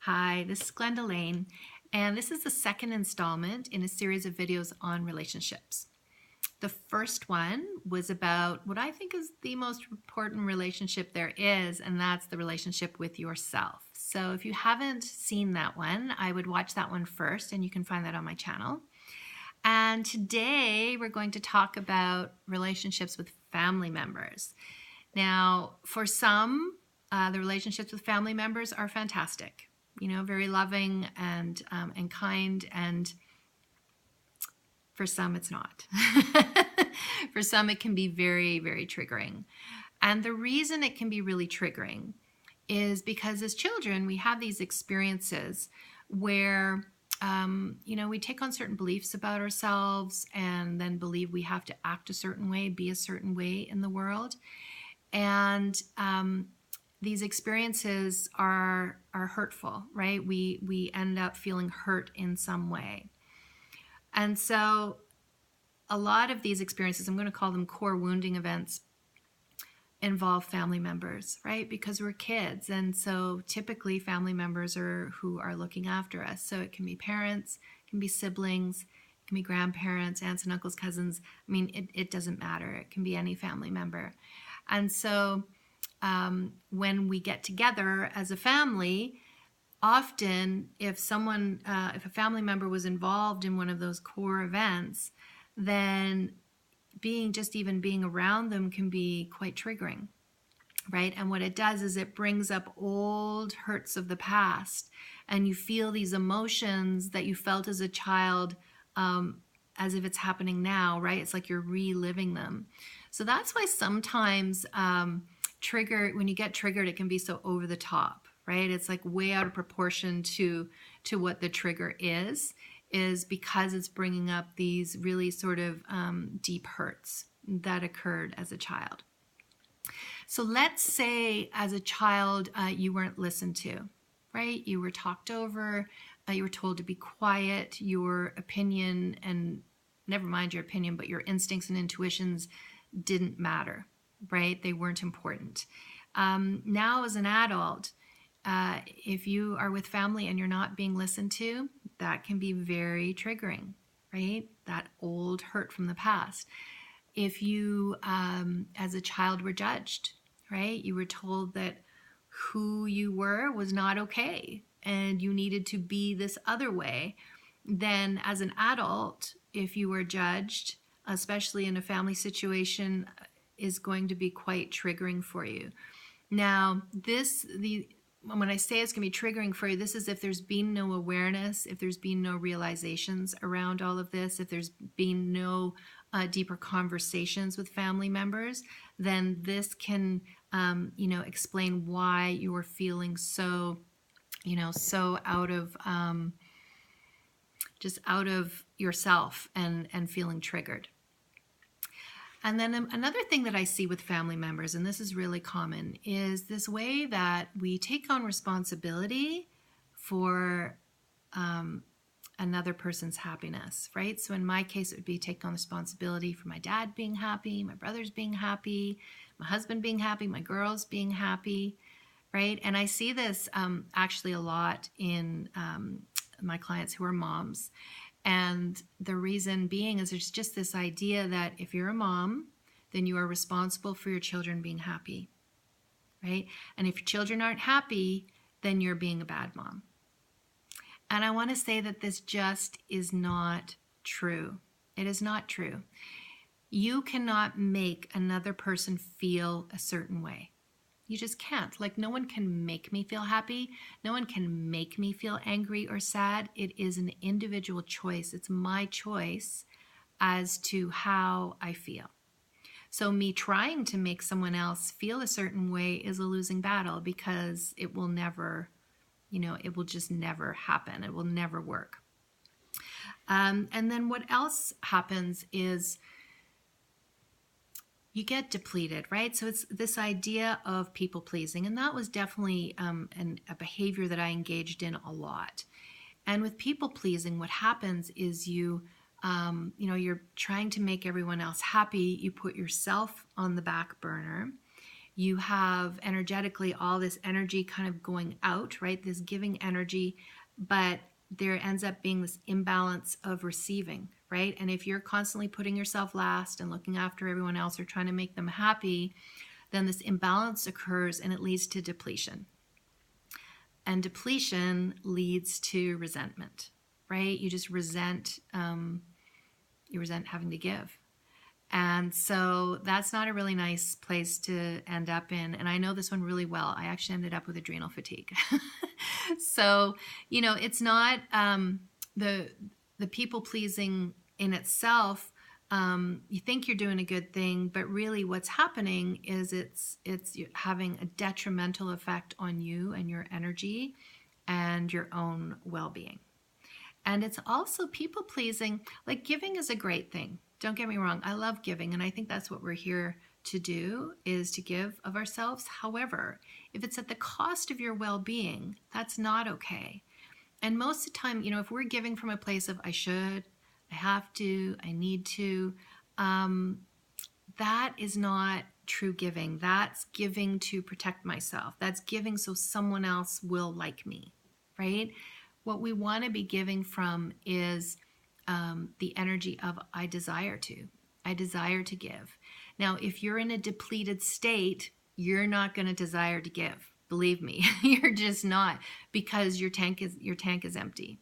Hi, this is Glenda Lane, and this is the second installment in a series of videos on relationships. The first one was about what I think is the most important relationship there is, and that's the relationship with yourself. So if you haven't seen that one, I would watch that one first, and you can find that on my channel. And today we're going to talk about relationships with family members. Now, for some, the relationships with family members are fantastic. Very loving and kind, and for some it's not. For some it can be very, very triggering. And the reason it can be really triggering is because as children we have these experiences where we take on certain beliefs about ourselves and then believe we have to act a certain way, be a certain way in the world. And these experiences are hurtful, right? We end up feeling hurt in some way. And so a lot of these experiences, I'm going to call them core wounding events, involve family members, right? Because we're kids. And so typically family members are who are looking after us. So it can be parents, it can be siblings, it can be grandparents, aunts and uncles, cousins. I mean, it doesn't matter. It can be any family member. And so when we get together as a family, often if a family member was involved in one of those core events, then even being around them can be quite triggering, right? And what it does is it brings up old hurts of the past, and you feel these emotions that you felt as a child, as if it's happening now, right? It's like you're reliving them. So that's why sometimes when you get triggered, it can be so over the top, right? It's like way out of proportion to what the trigger is because it's bringing up these really sort of deep hurts that occurred as a child. So let's say as a child, you weren't listened to, right? You were talked over, you were told to be quiet, your opinion, and never mind your opinion, but your instincts and intuitions didn't matter, right? They weren't important. Now as an adult, if you are with family and you're not being listened to, that can be very triggering, right? That old hurt from the past. If you, as a child, were judged, right? You were told that who you were was not okay and you needed to be this other way, then as an adult, if you were judged, especially in a family situation, is going to be quite triggering for you. Now, when I say it's going to be triggering for you, this is if there's been no awareness, if there's been no realizations around all of this, if there's been no deeper conversations with family members, then this can, explain why you are feeling so out of, just out of yourself and feeling triggered. And then another thing that I see with family members, and this is really common, is this way that we take on responsibility for another person's happiness, right? So in my case, it would be take on responsibility for my dad being happy, my brothers being happy, my husband being happy, my girls being happy, right? And I see this actually a lot in my clients who are moms. And the reason being is there's just this idea that if you're a mom, then you are responsible for your children being happy, right? And if your children aren't happy, then you're being a bad mom. And I want to say that this just is not true. It is not true. You cannot make another person feel a certain way. You just can't. Like, no one can make me feel happy. No one can make me feel angry or sad. It is an individual choice. It's my choice as to how I feel. So me trying to make someone else feel a certain way is a losing battle because it will never, it will just never happen. It will never work. And then what else happens is you get depleted, right? So it's this idea of people pleasing. And that was definitely a behavior that I engaged in a lot. And with people pleasing, what happens is you're trying to make everyone else happy. You put yourself on the back burner. You have energetically all this energy kind of going out, right? This giving energy, but there ends up being this imbalance of receiving, right? And if you're constantly putting yourself last and looking after everyone else or trying to make them happy, then this imbalance occurs and it leads to depletion. And depletion leads to resentment, right? You just resent, having to give. And so that's not a really nice place to end up in. And I know this one really well. I actually ended up with adrenal fatigue. So, it's not the people pleasing in itself. You think you're doing a good thing, but really what's happening is it's having a detrimental effect on you and your energy and your own well-being. And it's also people pleasing. Like, giving is a great thing. Don't get me wrong. I love giving, and I think that's what we're here to do, is to give of ourselves. However, if it's at the cost of your well-being, that's not okay. And most of the time, if we're giving from a place of I should, I have to, I need to, that is not true giving. That's giving to protect myself. That's giving so someone else will like me, right? What we want to be giving from is the energy of I desire to. I desire to give. Now, if you're in a depleted state, you're not going to desire to give. Believe me, you're just not, because your tank is empty.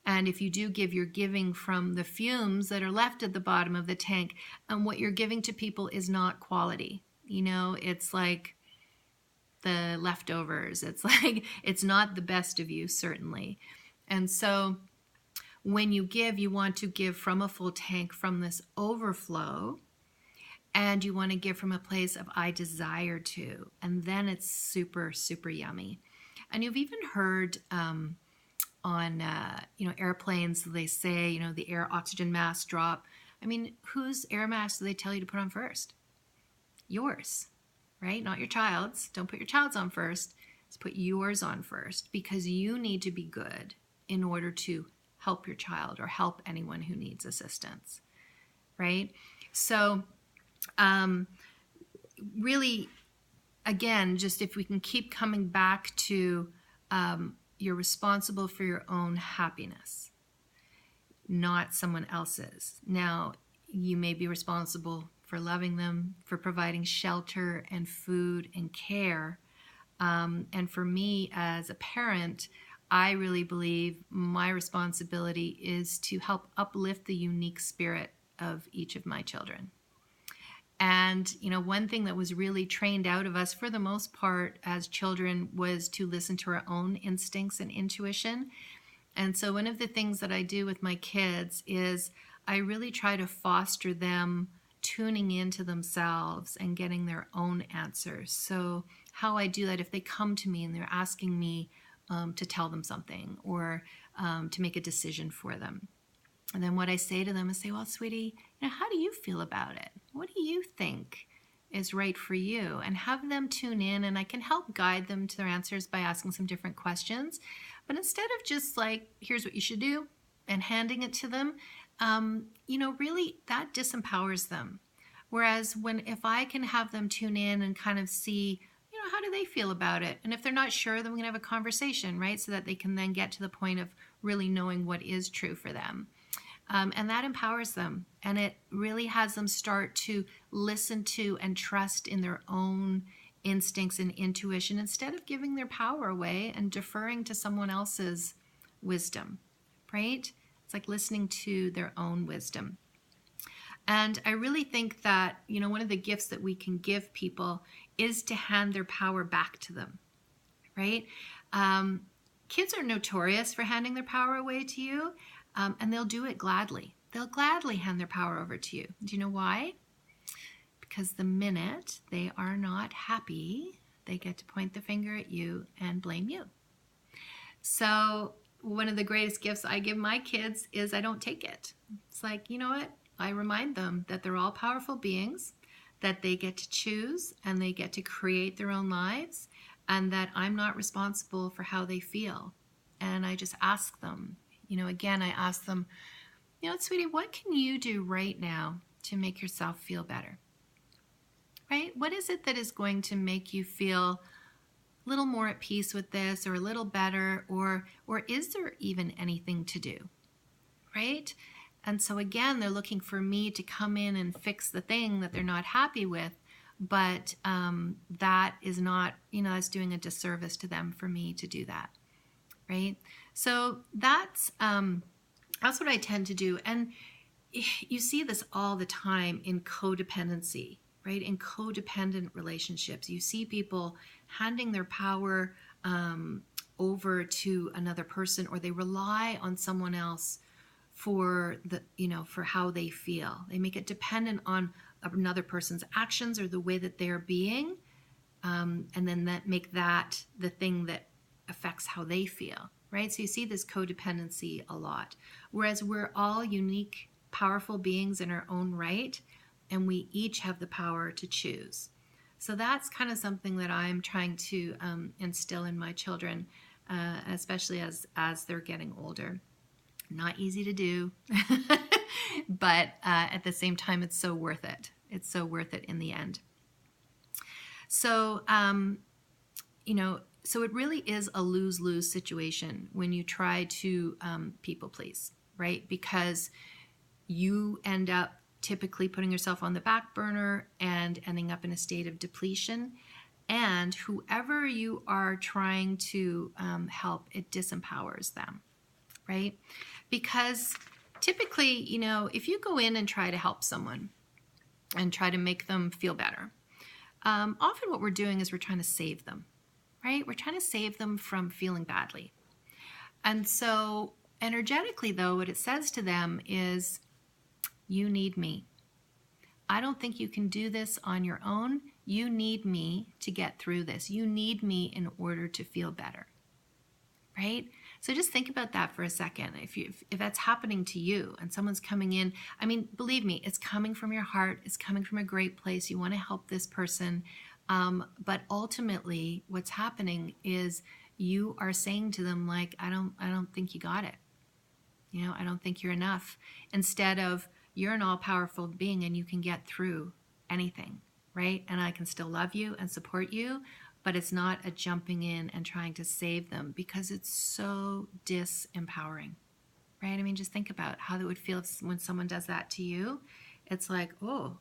And if you do give, you're giving from the fumes that are left at the bottom of the tank. And what you're giving to people is not quality. It's like the leftovers. It's like, it's not the best of you, certainly. And so when you give, you want to give from a full tank, from this overflow, and you want to give from a place of I desire to, and then it's super, super yummy. And you've even heard on airplanes, they say, the air oxygen mask drop. I mean, whose air mask do they tell you to put on first? Yours, right? Not your child's. Don't put your child's on first. Just put yours on first, because you need to be good in order to help your child or help anyone who needs assistance, right? So really, again, just if we can keep coming back to you're responsible for your own happiness, not someone else's. Now, you may be responsible for loving them, for providing shelter and food and care. And for me as a parent, I really believe my responsibility is to help uplift the unique spirit of each of my children. And, one thing that was really trained out of us for the most part as children was to listen to our own instincts and intuition. And so one of the things that I do with my kids is I really try to foster them tuning into themselves and getting their own answers. So how I do that, if they come to me and they're asking me to tell them something or to make a decision for them. And then what I say to them is well, sweetie, how do you feel about it? What do you think is right for you? And have them tune in, and I can help guide them to their answers by asking some different questions. But instead of just like, here's what you should do, and handing it to them, really that disempowers them. Whereas if I can have them tune in and kind of see, how do they feel about it? And if they're not sure, then we can have a conversation, right? So that they can then get to the point of really knowing what is true for them. And that empowers them. And it really has them start to listen to and trust in their own instincts and intuition instead of giving their power away and deferring to someone else's wisdom, right? It's like listening to their own wisdom. And I really think that, one of the gifts that we can give people is to hand their power back to them, right? Kids are notorious for handing their power away to you, and they'll do it gladly. They'll gladly hand their power over to you. Do you know why? Because the minute they are not happy, they get to point the finger at you and blame you. So one of the greatest gifts I give my kids is I don't take it. It's like, you know what? I remind them that they're all powerful beings, that they get to choose and they get to create their own lives, and that I'm not responsible for how they feel. And I just ask them, again, I ask them, sweetie, what can you do right now to make yourself feel better? right? What is it that is going to make you feel a little more at peace with this, or a little better, or is there even anything to do, right? And so again, they're looking for me to come in and fix the thing that they're not happy with, but that is not, it's doing a disservice to them for me to do that, right? So that's what I tend to do. And you see this all the time in codependency, right? In codependent relationships, you see people handing their power over to another person, or they rely on someone else for for how they feel. They make it dependent on another person's actions or the way that they're being, and then make that the thing that affects how they feel, right? So you see this codependency a lot, whereas we're all unique, powerful beings in our own right, and we each have the power to choose. So that's kind of something that I'm trying to instill in my children, especially as they're getting older. Not easy to do, but at the same time, it's so worth it. It's so worth it in the end. So, so it really is a lose-lose situation when you try to people please, right? Because you end up typically putting yourself on the back burner and ending up in a state of depletion. And whoever you are trying to help, it disempowers them, right? Because typically, if you go in and try to help someone and try to make them feel better, often what we're doing is we're trying to save them, right? We're trying to save them from feeling badly. And so energetically, though, what it says to them is, you need me. I don't think you can do this on your own. You need me to get through this. You need me in order to feel better, right? So just think about that for a second. If that's happening to you and someone's coming in, I mean, believe me, it's coming from your heart. It's coming from a great place. You want to help this person. But ultimately what's happening is you are saying to them, like, I don't think you got it. I don't think you're enough. Instead of, you're an all-powerful being and you can get through anything, right? And I can still love you and support you, but it's not a jumping in and trying to save them, because it's so disempowering, right? I mean, just think about how it would feel when someone does that to you. It's like, oh,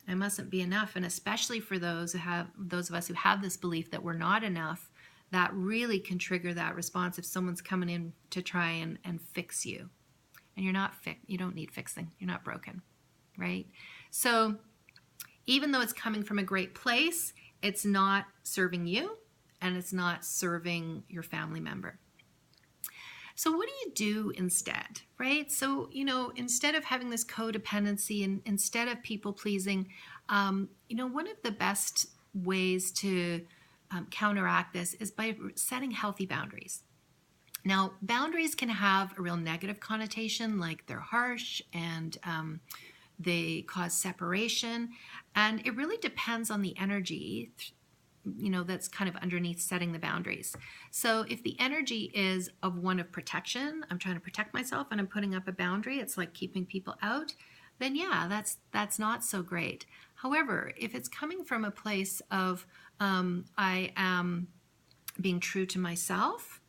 I mustn't be enough. And especially for those of us who have this belief that we're not enough, that really can trigger that response if someone's coming in to try and fix you. And you don't need fixing. You're not broken, right? So even though it's coming from a great place, it's not serving you and it's not serving your family member. So what do you do instead, right? So, instead of having this codependency and instead of people pleasing, one of the best ways to counteract this is by setting healthy boundaries. Now, boundaries can have a real negative connotation, like they're harsh and they cause separation. And it really depends on the energy, that's kind of underneath setting the boundaries. So if the energy is of one of protection, I'm trying to protect myself and I'm putting up a boundary, it's like keeping people out, then yeah, that's not so great. However, if it's coming from a place of I am being true to myself,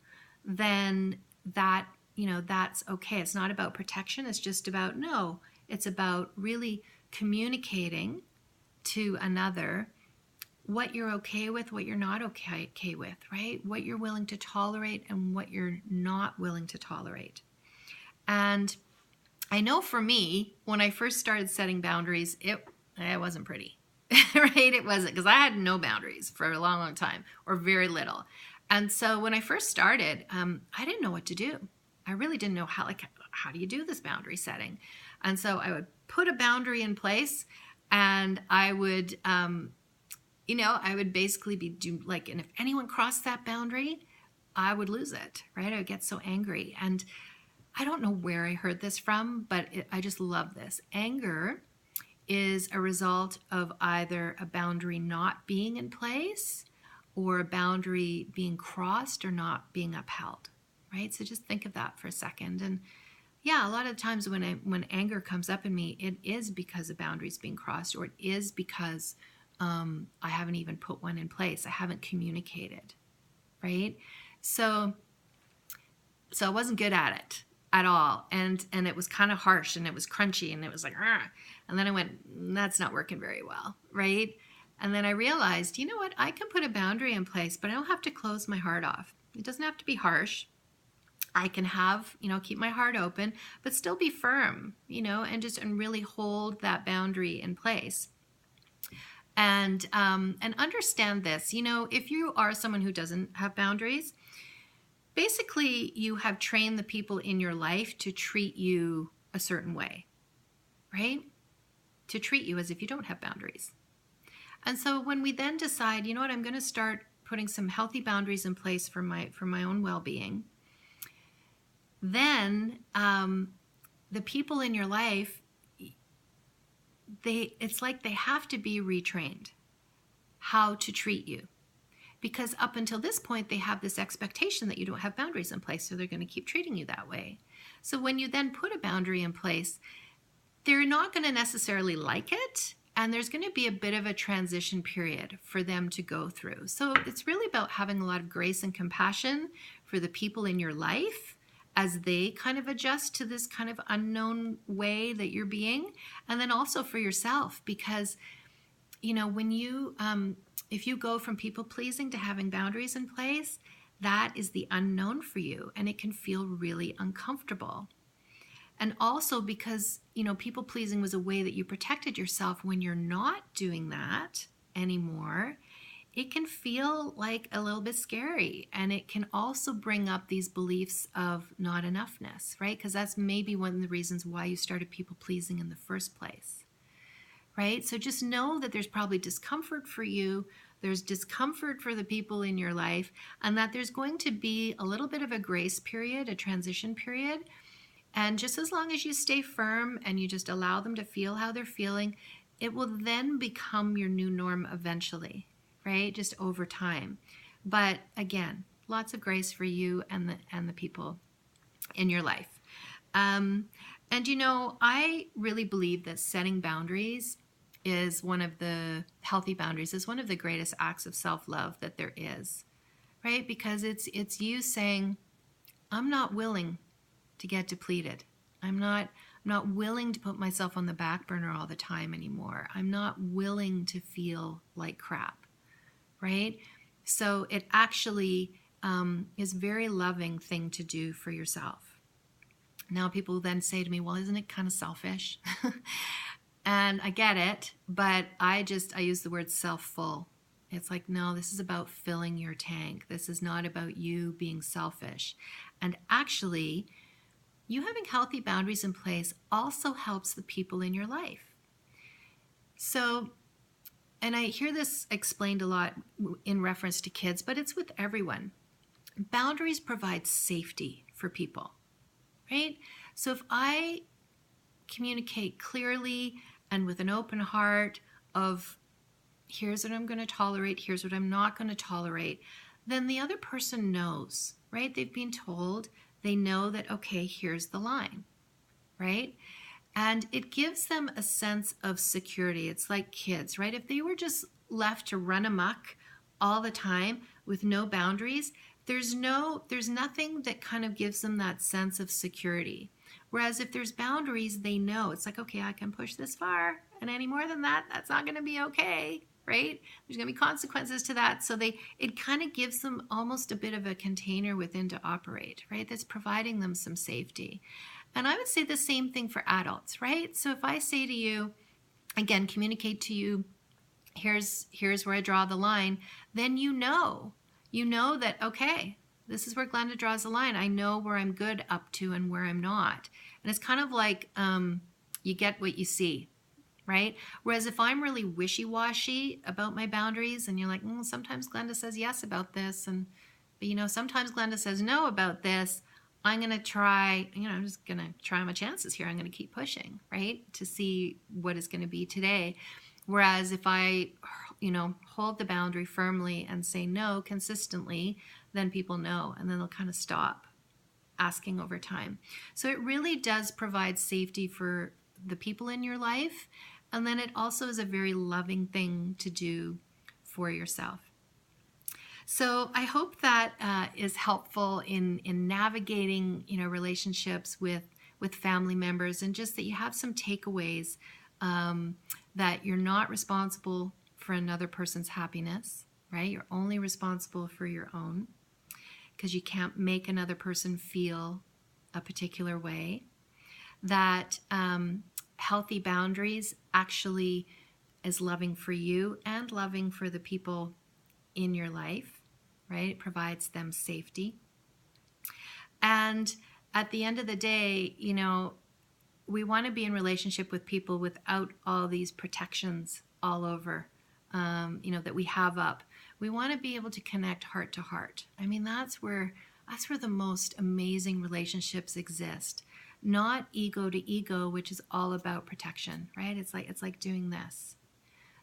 then that's okay. It's not about protection. It's just about, it's about really communicating to another what you're okay with, what you're not okay with, right? What you're willing to tolerate and what you're not willing to tolerate. And I know for me, when I first started setting boundaries, it wasn't pretty, right? It wasn't, because I had no boundaries for a long, long time, or very little. And so when I first started, I didn't know what to do. I really didn't know how do you do this boundary setting? And so I would put a boundary in place, and I would, I would basically and if anyone crossed that boundary, I would lose it, right? I would get so angry. And I don't know where I heard this from, but I just love this. Anger is a result of either a boundary not being in place or a boundary being crossed or not being upheld, right? So just think of that for a second. And yeah, a lot of times when anger comes up in me, it is because of boundaries being crossed, or it is because I haven't even put one in place. I haven't communicated, right? So I wasn't good at it at all, and it was kind of harsh, and it was crunchy, and it was like, "Argh." And then I went, that's not working very well, right? And then I realized, you know what? I can put a boundary in place, but I don't have to close my heart off. It doesn't have to be harsh. I can have, keep my heart open, but still be firm, and really hold that boundary in place. And understand this, if you are someone who doesn't have boundaries, basically you have trained the people in your life to treat you a certain way, right? To treat you as if you don't have boundaries. And so when we then decide, you know what, I'm going to start putting some healthy boundaries in place for my own well-being, then the people in your life, it's like they have to be retrained how to treat you. Because up until this point, they have this expectation that you don't have boundaries in place, so they're going to keep treating you that way. So when you then put a boundary in place, they're not going to necessarily like it, and there's going to be a bit of a transition period for them to go through. So it's really about having a lot of grace and compassion for the people in your life as they kind of adjust to this kind of unknown way that you're being, and then also for yourself, because when you if you go from people pleasing to having boundaries in place, that is the unknown for you, and it can feel really uncomfortable. And also because, people pleasing was a way that you protected yourself. When you're not doing that anymore, it can feel like a little bit scary. And it can also bring up these beliefs of not enoughness, right? Because that's maybe one of the reasons why you started people pleasing in the first place, right? So just know that there's probably discomfort for you. There's discomfort for the people in your life, and that there's going to be a little bit of a grace period, a transition period. And just as long as you stay firm and you just allow them to feel how they're feeling, it will then become your new norm eventually, right? Just over time. But again, lots of grace for you and the people in your life. And I really believe that setting boundaries is one of the healthy boundaries, is one of the greatest acts of self-love that there is, right? Because it's you saying, I'm not willing to get depleted. I'm not willing to put myself on the back burner all the time anymore. I'm not willing to feel like crap, right? So it actually is a very loving thing to do for yourself. Now people then say to me, well, isn't it kind of selfish? And I get it, but I use the word self-full. It's like, no, this is about filling your tank. This is not about you being selfish. And actually, you having healthy boundaries in place also helps the people in your life. So, and I hear this explained a lot in reference to kids, but it's with everyone. Boundaries provide safety for people, right? So if I communicate clearly and with an open heart of, here's what I'm going to tolerate, here's what I'm not going to tolerate, then the other person knows, right? They've been told, they know that, okay, here's the line, right? And it gives them a sense of security. It's like kids, right? If they were just left to run amok all the time with no boundaries, there's nothing that kind of gives them that sense of security. Whereas if there's boundaries, they know. It's like, okay, I can push this far, and any more than that, that's not going to be okay, right? There's going to be consequences to that. So it kind of gives them almost a bit of a container within to operate, right? That's providing them some safety. And I would say the same thing for adults, right? So if I say to you, again, communicate to you, here's where I draw the line, then you know that, okay, this is where Glenda draws the line. I know where I'm good up to and where I'm not. And it's kind of like you get what you see, right? Whereas if I'm really wishy-washy about my boundaries and you're like, sometimes Glenda says yes about this, but sometimes Glenda says no about this, I'm going to try, I'm just going to try my chances here. I'm going to keep pushing, right, to see what is going to be today. Whereas if I, hold the boundary firmly and say no consistently, then people know, and then they'll kind of stop asking over time. So it really does provide safety for the people in your life. And then it also is a very loving thing to do for yourself. So I hope that is helpful in navigating, relationships with family members, and just that you have some takeaways, that you're not responsible for another person's happiness, right? You're only responsible for your own, because you can't make another person feel a particular way. That healthy boundaries actually is loving for you and loving for the people in your life, right? It provides them safety. And at the end of the day, we want to be in relationship with people without all these protections all over, that we have up. We want to be able to connect heart to heart. I mean, that's where the most amazing relationships exist. Not ego to ego, which is all about protection, right? It's like doing this.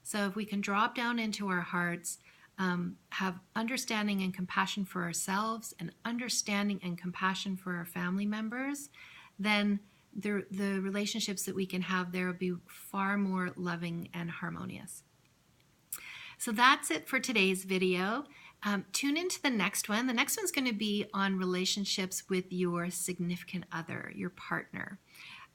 So if we can drop down into our hearts, have understanding and compassion for ourselves, and understanding and compassion for our family members, then the relationships that we can have there will be far more loving and harmonious. So that's it for today's video. Tune into the next one. The next one's going to be on relationships with your significant other, your partner.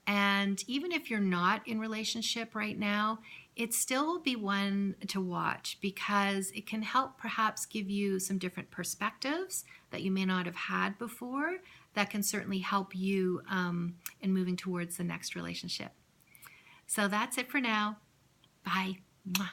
And even if you're not in relationship right now, it still will be one to watch, because it can help perhaps give you some different perspectives that you may not have had before, that can certainly help you in moving towards the next relationship. So that's it for now. Bye. Mwah.